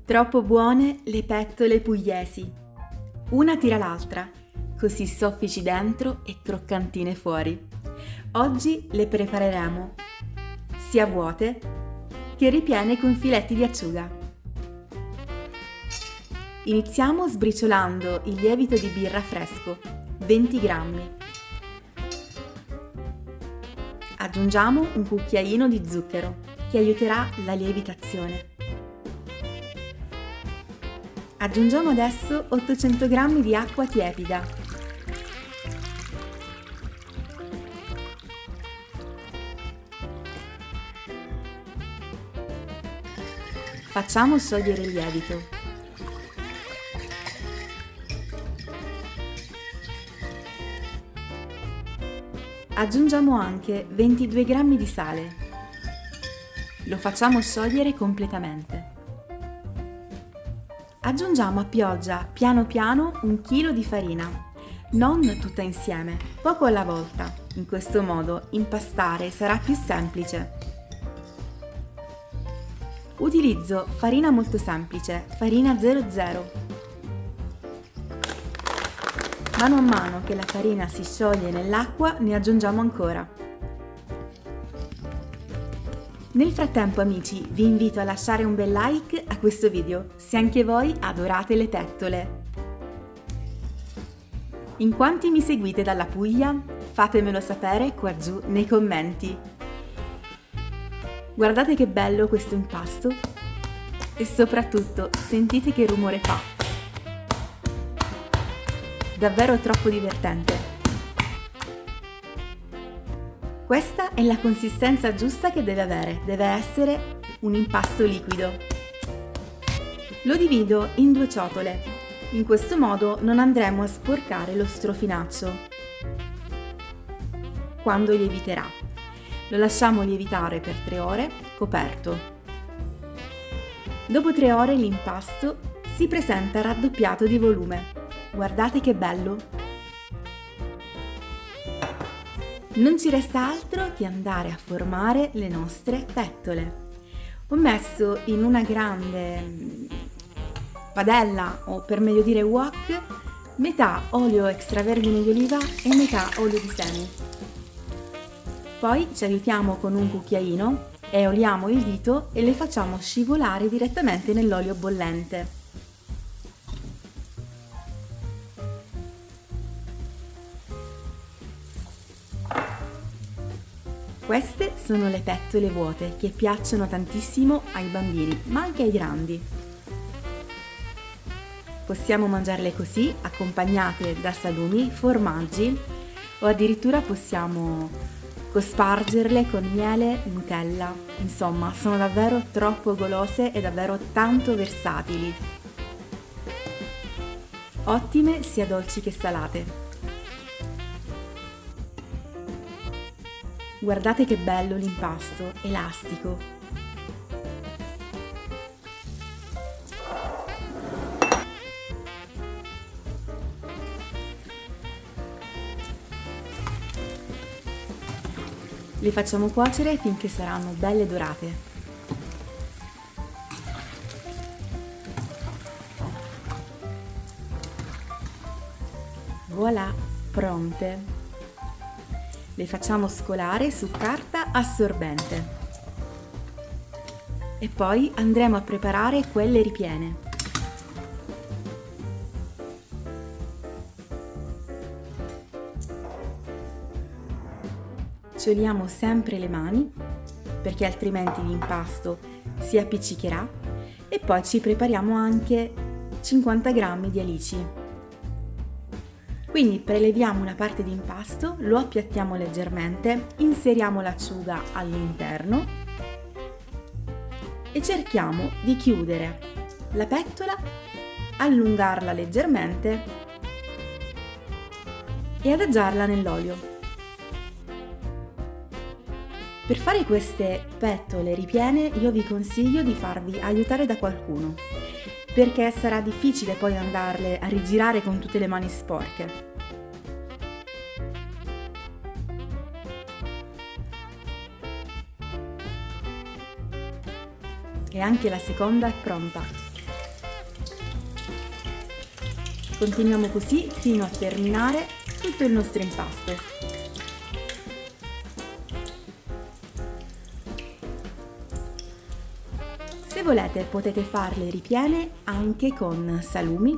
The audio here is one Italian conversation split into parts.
Troppo buone le pettole pugliesi. Una tira l'altra, così soffici dentro e croccantine fuori. Oggi le prepareremo sia vuote che ripiene con filetti di acciuga. Iniziamo sbriciolando il lievito di birra fresco, 20 grammi. Aggiungiamo un cucchiaino di zucchero che aiuterà la lievitazione. Aggiungiamo adesso 800 g di acqua tiepida. Facciamo sciogliere il lievito. Aggiungiamo anche 22 g di sale. Lo facciamo sciogliere completamente. Aggiungiamo a pioggia piano piano 1 chilo di farina, non tutta insieme, poco alla volta. In questo modo impastare sarà più semplice. Utilizzo farina molto semplice, farina 00. Mano a mano che la farina si scioglie nell'acqua ne aggiungiamo ancora. Nel frattempo, amici, vi invito a lasciare un bel like a questo video se anche voi adorate le pettole. In quanti mi seguite dalla Puglia? Fatemelo sapere qua giù nei commenti. Guardate che bello questo impasto e soprattutto sentite che rumore fa. Davvero troppo divertente. Questa è la consistenza giusta che deve avere, deve essere un impasto liquido. Lo divido in 2 ciotole, in questo modo non andremo a sporcare lo strofinaccio quando lieviterà. Lo lasciamo lievitare per 3 ore, coperto. Dopo 3 ore l'impasto si presenta raddoppiato di volume. Guardate che bello! Non ci resta altro che andare a formare le nostre pettole. Ho messo in una grande padella, o per meglio dire wok, metà olio extravergine di oliva e metà olio di semi. Poi ci aiutiamo con un cucchiaino e oliamo il dito e le facciamo scivolare direttamente nell'olio bollente. Queste sono le pettole vuote che piacciono tantissimo ai bambini, ma anche ai grandi. Possiamo mangiarle così, accompagnate da salumi, formaggi o addirittura possiamo cospargerle con miele, Nutella. Insomma, sono davvero troppo golose e davvero tanto versatili. Ottime sia dolci che salate. Guardate che bello l'impasto, elastico. Le facciamo cuocere finché saranno belle dorate. Voilà, pronte! Le facciamo scolare su carta assorbente e poi andremo a preparare quelle ripiene. Cioliamo sempre le mani perché altrimenti l'impasto si appiccicherà e poi ci prepariamo anche 50 g di alici. Quindi preleviamo una parte di impasto, lo appiattiamo leggermente, inseriamo l'acciuga all'interno e cerchiamo di chiudere la pettola, allungarla leggermente e adagiarla nell'olio. Per fare queste pettole ripiene io vi consiglio di farvi aiutare da qualcuno, perché sarà difficile poi andarle a rigirare con tutte le mani sporche. E anche la seconda è pronta. Continuiamo così fino a terminare tutto il nostro impasto. Se volete potete farle ripiene anche con salumi,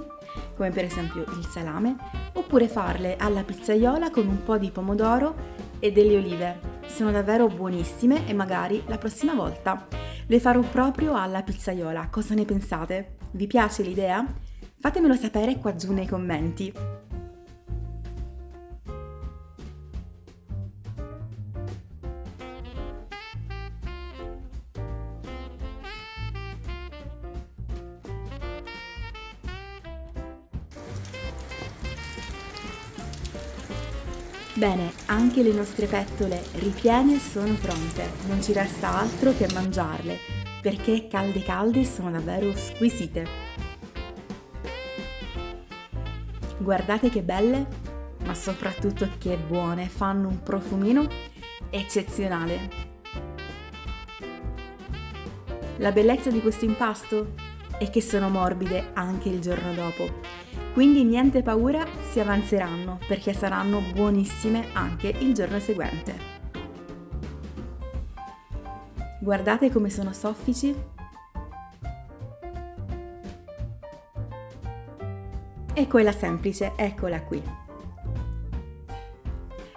come per esempio il salame, oppure farle alla pizzaiola con un po' di pomodoro e delle olive. Sono davvero buonissime e magari la prossima volta le farò proprio alla pizzaiola. Cosa ne pensate? Vi piace l'idea? Fatemelo sapere qua giù nei commenti. Bene, anche le nostre pettole ripiene sono pronte, non ci resta altro che mangiarle, perché calde calde sono davvero squisite. Guardate che belle, ma soprattutto che buone, fanno un profumino eccezionale. La bellezza di questo impasto è che sono morbide anche il giorno dopo. Quindi niente paura, si avanzeranno perché saranno buonissime anche il giorno seguente. Guardate come sono soffici. E quella semplice, eccola qui.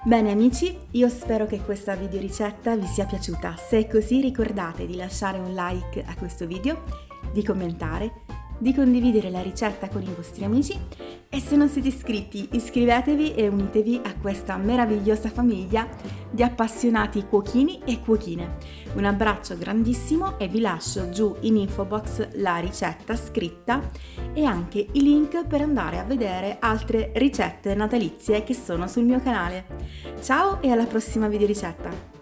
Bene amici, io spero che questa videoricetta vi sia piaciuta. Se è così ricordate di lasciare un like a questo video, di commentare, di condividere la ricetta con i vostri amici e se non siete iscritti iscrivetevi e unitevi a questa meravigliosa famiglia di appassionati cuochini e cuochine. Un abbraccio grandissimo e vi lascio giù in info box la ricetta scritta e anche i link per andare a vedere altre ricette natalizie che sono sul mio canale. Ciao e alla prossima videoricetta!